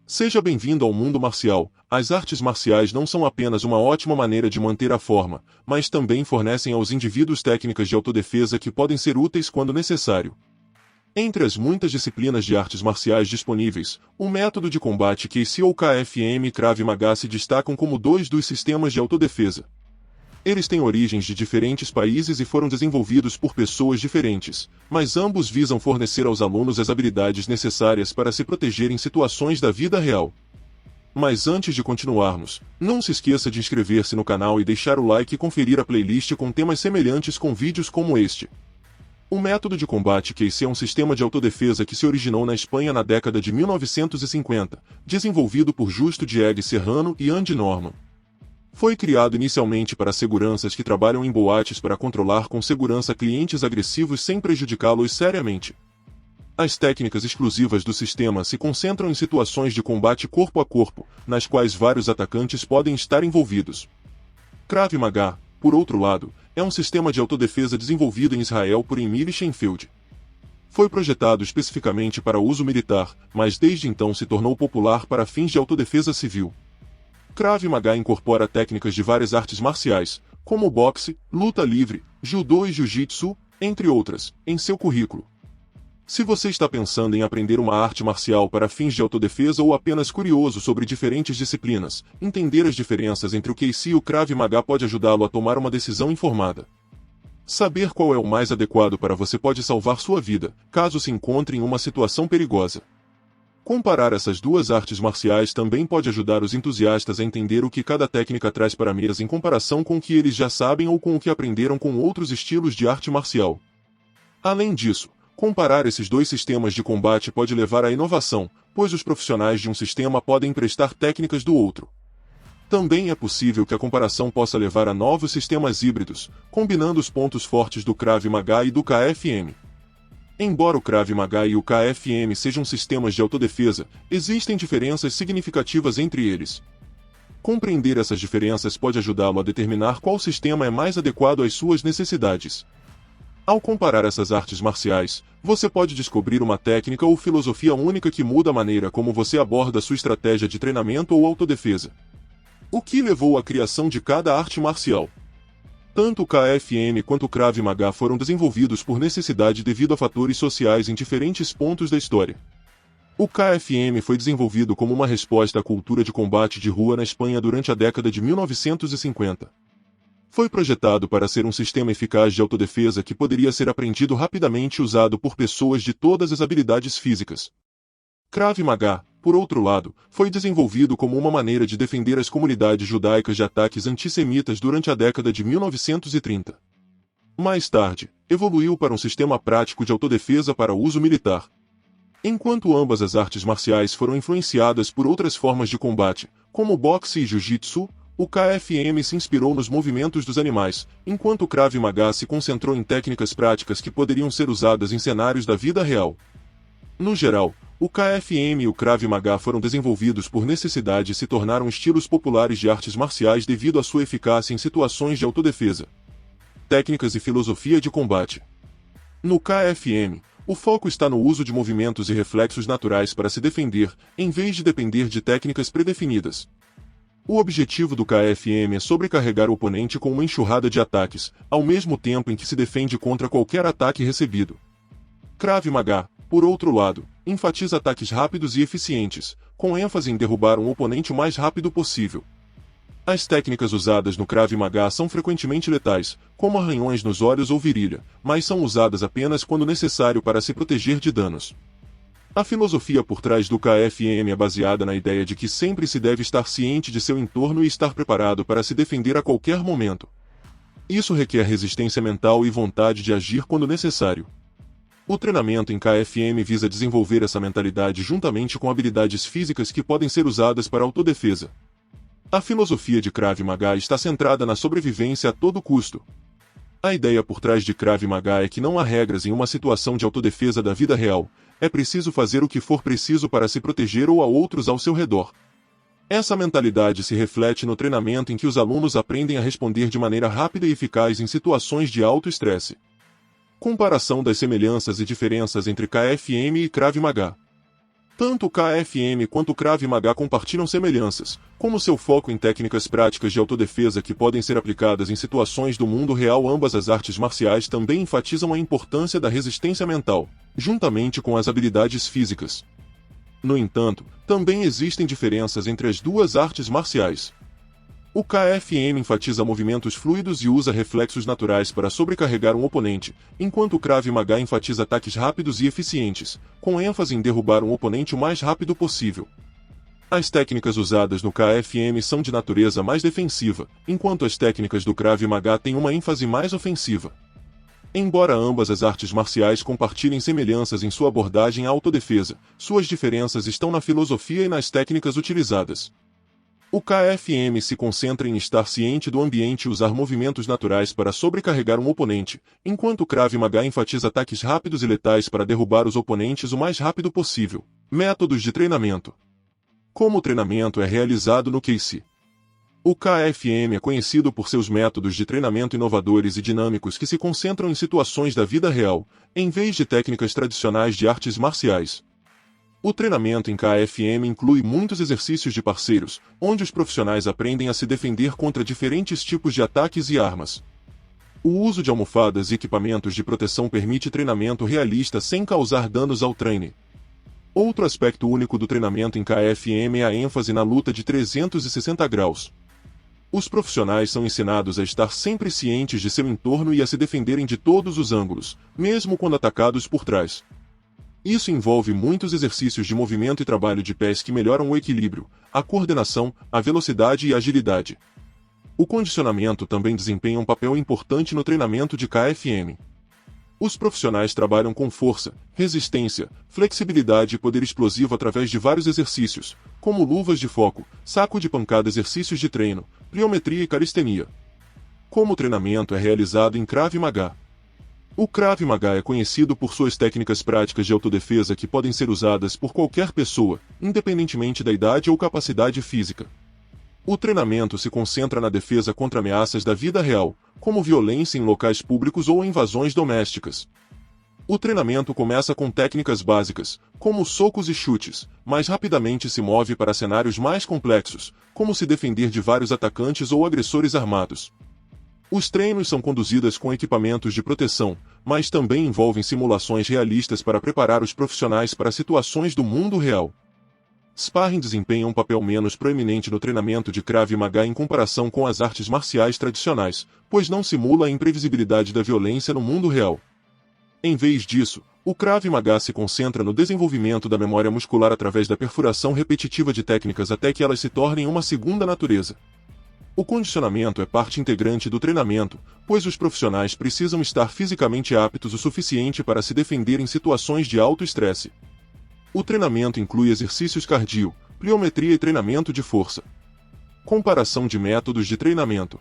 Seja bem-vindo ao mundo marcial. As artes marciais não são apenas uma ótima maneira de manter a forma, mas também fornecem aos indivíduos técnicas de autodefesa que podem ser úteis quando necessário. Entre as muitas disciplinas de artes marciais disponíveis, o método de combate Keishi ou KFM e Krav Maga se destacam como dois dos sistemas de autodefesa. Eles têm origens de diferentes países e foram desenvolvidos por pessoas diferentes, mas ambos visam fornecer aos alunos as habilidades necessárias para se proteger em situações da vida real. Mas antes de continuarmos, não se esqueça de inscrever-se no canal e deixar o like e conferir a playlist com temas semelhantes com vídeos como este. O método de combate Keishi é um sistema de autodefesa que se originou na Espanha na década de 1950, desenvolvido por Justo Diego Serrano e Andy Norman. Foi criado inicialmente para seguranças que trabalham em boates para controlar com segurança clientes agressivos sem prejudicá-los seriamente. As técnicas exclusivas do sistema se concentram em situações de combate corpo a corpo, nas quais vários atacantes podem estar envolvidos. Krav Maga, por outro lado, é um sistema de autodefesa desenvolvido em Israel por Emile Schoenfeld. Foi projetado especificamente para uso militar, mas desde então se tornou popular para fins de autodefesa civil. Krav Maga incorpora técnicas de várias artes marciais, como boxe, luta livre, judô e jiu-jitsu, entre outras, em seu currículo. Se você está pensando em aprender uma arte marcial para fins de autodefesa ou apenas curioso sobre diferentes disciplinas, entender as diferenças entre o Keishi e o Krav Maga pode ajudá-lo a tomar uma decisão informada. Saber qual é o mais adequado para você pode salvar sua vida, caso se encontre em uma situação perigosa. Comparar essas duas artes marciais também pode ajudar os entusiastas a entender o que cada técnica traz para a mesa em comparação com o que eles já sabem ou com o que aprenderam com outros estilos de arte marcial. Além disso, comparar esses dois sistemas de combate pode levar à inovação, pois os profissionais de um sistema podem emprestar técnicas do outro. Também é possível que a comparação possa levar a novos sistemas híbridos, combinando os pontos fortes do Krav Maga e do KFM. Embora o Krav Maga e o KFM sejam sistemas de autodefesa, existem diferenças significativas entre eles. Compreender essas diferenças pode ajudá-lo a determinar qual sistema é mais adequado às suas necessidades. Ao comparar essas artes marciais, você pode descobrir uma técnica ou filosofia única que muda a maneira como você aborda sua estratégia de treinamento ou autodefesa. O que levou à criação de cada arte marcial? Tanto o KFM quanto o Krav Maga foram desenvolvidos por necessidade devido a fatores sociais em diferentes pontos da história. O KFM foi desenvolvido como uma resposta à cultura de combate de rua na Espanha durante a década de 1950. Foi projetado para ser um sistema eficaz de autodefesa que poderia ser aprendido rapidamente e usado por pessoas de todas as habilidades físicas. Krav Maga, por outro lado, foi desenvolvido como uma maneira de defender as comunidades judaicas de ataques antissemitas durante a década de 1930. Mais tarde, evoluiu para um sistema prático de autodefesa para uso militar. Enquanto ambas as artes marciais foram influenciadas por outras formas de combate, como boxe e jiu-jitsu, o KFM se inspirou nos movimentos dos animais, enquanto o Krav Maga se concentrou em técnicas práticas que poderiam ser usadas em cenários da vida real. No geral, o KFM e o Krav Maga foram desenvolvidos por necessidade e se tornaram estilos populares de artes marciais devido à sua eficácia em situações de autodefesa. Técnicas e filosofia de combate. No KFM, o foco está no uso de movimentos e reflexos naturais para se defender, em vez de depender de técnicas predefinidas. O objetivo do KFM é sobrecarregar o oponente com uma enxurrada de ataques, ao mesmo tempo em que se defende contra qualquer ataque recebido. Krav Maga, por outro lado, enfatiza ataques rápidos e eficientes, com ênfase em derrubar um oponente o mais rápido possível. As técnicas usadas no Krav Maga são frequentemente letais, como arranhões nos olhos ou virilha, mas são usadas apenas quando necessário para se proteger de danos. A filosofia por trás do KFM é baseada na ideia de que sempre se deve estar ciente de seu entorno e estar preparado para se defender a qualquer momento. Isso requer resistência mental e vontade de agir quando necessário. O treinamento em KFM visa desenvolver essa mentalidade juntamente com habilidades físicas que podem ser usadas para autodefesa. A filosofia de Krav Maga está centrada na sobrevivência a todo custo. A ideia por trás de Krav Maga é que não há regras em uma situação de autodefesa da vida real, é preciso fazer o que for preciso para se proteger ou a outros ao seu redor. Essa mentalidade se reflete no treinamento em que os alunos aprendem a responder de maneira rápida e eficaz em situações de alto estresse. Comparação das semelhanças e diferenças entre KFM e Krav Maga. Tanto o KFM quanto o Krav Maga compartilham semelhanças, como seu foco em técnicas práticas de autodefesa que podem ser aplicadas em situações do mundo real. Ambas as artes marciais também enfatizam a importância da resistência mental, juntamente com as habilidades físicas. No entanto, também existem diferenças entre as duas artes marciais. O KFM enfatiza movimentos fluidos e usa reflexos naturais para sobrecarregar um oponente, enquanto o Krav Maga enfatiza ataques rápidos e eficientes, com ênfase em derrubar um oponente o mais rápido possível. As técnicas usadas no KFM são de natureza mais defensiva, enquanto as técnicas do Krav Maga têm uma ênfase mais ofensiva. Embora ambas as artes marciais compartilhem semelhanças em sua abordagem à autodefesa, suas diferenças estão na filosofia e nas técnicas utilizadas. O KFM se concentra em estar ciente do ambiente e usar movimentos naturais para sobrecarregar um oponente, enquanto o Krav Maga enfatiza ataques rápidos e letais para derrubar os oponentes o mais rápido possível. Métodos de treinamento. Como o treinamento é realizado no KC? O KFM é conhecido por seus métodos de treinamento inovadores e dinâmicos que se concentram em situações da vida real, em vez de técnicas tradicionais de artes marciais. O treinamento em KFM inclui muitos exercícios de parceiros, onde os profissionais aprendem a se defender contra diferentes tipos de ataques e armas. O uso de almofadas e equipamentos de proteção permite treinamento realista sem causar danos ao treine. Outro aspecto único do treinamento em KFM é a ênfase na luta de 360 graus. Os profissionais são ensinados a estar sempre cientes de seu entorno e a se defenderem de todos os ângulos, mesmo quando atacados por trás. Isso envolve muitos exercícios de movimento e trabalho de pés que melhoram o equilíbrio, a coordenação, a velocidade e a agilidade. O condicionamento também desempenha um papel importante no treinamento de KFM. Os profissionais trabalham com força, resistência, flexibilidade e poder explosivo através de vários exercícios, como luvas de foco, saco de pancada, exercícios de treino, pliometria e calistenia. Como o treinamento é realizado em Krav Maga? O Krav Maga é conhecido por suas técnicas práticas de autodefesa que podem ser usadas por qualquer pessoa, independentemente da idade ou capacidade física. O treinamento se concentra na defesa contra ameaças da vida real, como violência em locais públicos ou invasões domésticas. O treinamento começa com técnicas básicas, como socos e chutes, mas rapidamente se move para cenários mais complexos, como se defender de vários atacantes ou agressores armados. Os treinos são conduzidos com equipamentos de proteção, mas também envolvem simulações realistas para preparar os profissionais para situações do mundo real. Sparring desempenha um papel menos proeminente no treinamento de Krav Maga em comparação com as artes marciais tradicionais, pois não simula a imprevisibilidade da violência no mundo real. Em vez disso, o Krav Maga se concentra no desenvolvimento da memória muscular através da perfuração repetitiva de técnicas até que elas se tornem uma segunda natureza. O condicionamento é parte integrante do treinamento, pois os profissionais precisam estar fisicamente aptos o suficiente para se defender em situações de alto estresse. O treinamento inclui exercícios cardio, pliometria e treinamento de força. Comparação de métodos de treinamento.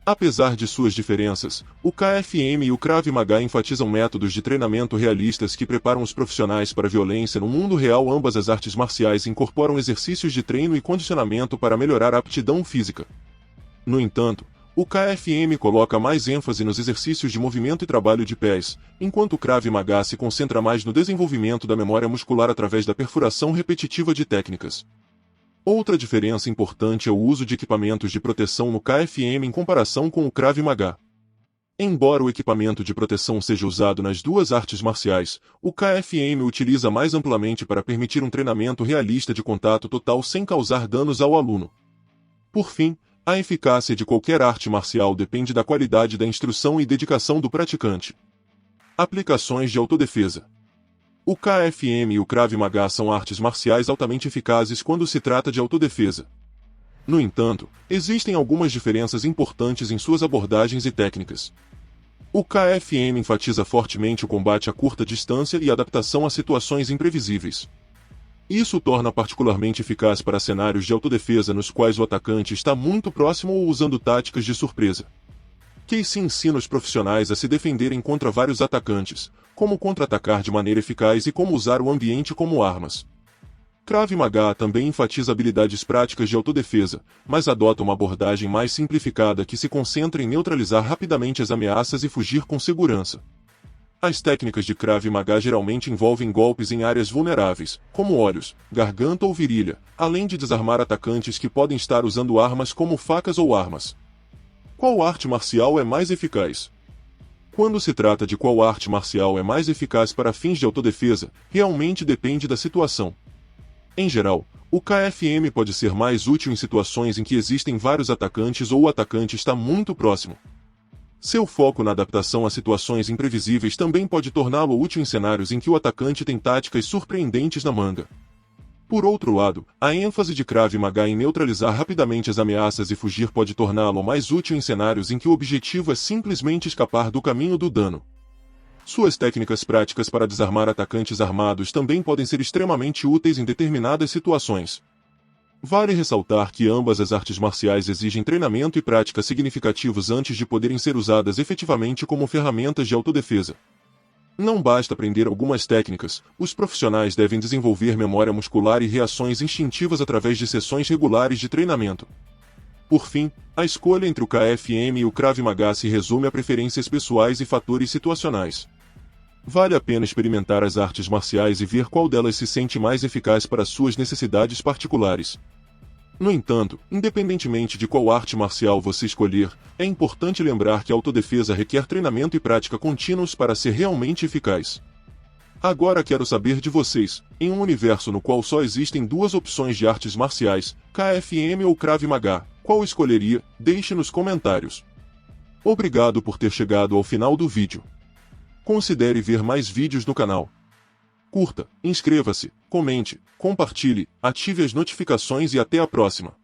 Apesar de suas diferenças, o KFM e o Krav Maga enfatizam métodos de treinamento realistas que preparam os profissionais para a violência no mundo real. Ambas as artes marciais incorporam exercícios de treino e condicionamento para melhorar a aptidão física. No entanto, o KFM coloca mais ênfase nos exercícios de movimento e trabalho de pés, enquanto o Krav Maga se concentra mais no desenvolvimento da memória muscular através da perfuração repetitiva de técnicas. Outra diferença importante é o uso de equipamentos de proteção no KFM em comparação com o Krav Maga. Embora o equipamento de proteção seja usado nas duas artes marciais, o KFM o utiliza mais amplamente para permitir um treinamento realista de contato total sem causar danos ao aluno. Por fim, a eficácia de qualquer arte marcial depende da qualidade da instrução e dedicação do praticante. Aplicações de autodefesa. O KFM e o Krav Maga são artes marciais altamente eficazes quando se trata de autodefesa. No entanto, existem algumas diferenças importantes em suas abordagens e técnicas. O KFM enfatiza fortemente o combate a curta distância e a adaptação a situações imprevisíveis. Isso o torna particularmente eficaz para cenários de autodefesa nos quais o atacante está muito próximo ou usando táticas de surpresa. KC ensina os profissionais a se defenderem contra vários atacantes, como contra-atacar de maneira eficaz e como usar o ambiente como armas. Krav Maga também enfatiza habilidades práticas de autodefesa, mas adota uma abordagem mais simplificada que se concentra em neutralizar rapidamente as ameaças e fugir com segurança. As técnicas de Krav Maga geralmente envolvem golpes em áreas vulneráveis, como olhos, garganta ou virilha, além de desarmar atacantes que podem estar usando armas como facas ou armas. Qual arte marcial é mais eficaz? Quando se trata de qual arte marcial é mais eficaz para fins de autodefesa, realmente depende da situação. Em geral, o KFM pode ser mais útil em situações em que existem vários atacantes ou o atacante está muito próximo. Seu foco na adaptação a situações imprevisíveis também pode torná-lo útil em cenários em que o atacante tem táticas surpreendentes na manga. Por outro lado, a ênfase de Krav Maga em neutralizar rapidamente as ameaças e fugir pode torná-lo mais útil em cenários em que o objetivo é simplesmente escapar do caminho do dano. Suas técnicas práticas para desarmar atacantes armados também podem ser extremamente úteis em determinadas situações. Vale ressaltar que ambas as artes marciais exigem treinamento e prática significativos antes de poderem ser usadas efetivamente como ferramentas de autodefesa. Não basta aprender algumas técnicas, os profissionais devem desenvolver memória muscular e reações instintivas através de sessões regulares de treinamento. Por fim, a escolha entre o KFM e o Krav Maga se resume a preferências pessoais e fatores situacionais. Vale a pena experimentar as artes marciais e ver qual delas se sente mais eficaz para suas necessidades particulares. No entanto, independentemente de qual arte marcial você escolher, é importante lembrar que a autodefesa requer treinamento e prática contínuos para ser realmente eficaz. Agora quero saber de vocês, em um universo no qual só existem duas opções de artes marciais, KFM ou Krav Maga, qual escolheria? Deixe nos comentários. Obrigado por ter chegado ao final do vídeo. Considere ver mais vídeos no canal. Curta, inscreva-se, comente, compartilhe, ative as notificações e até a próxima.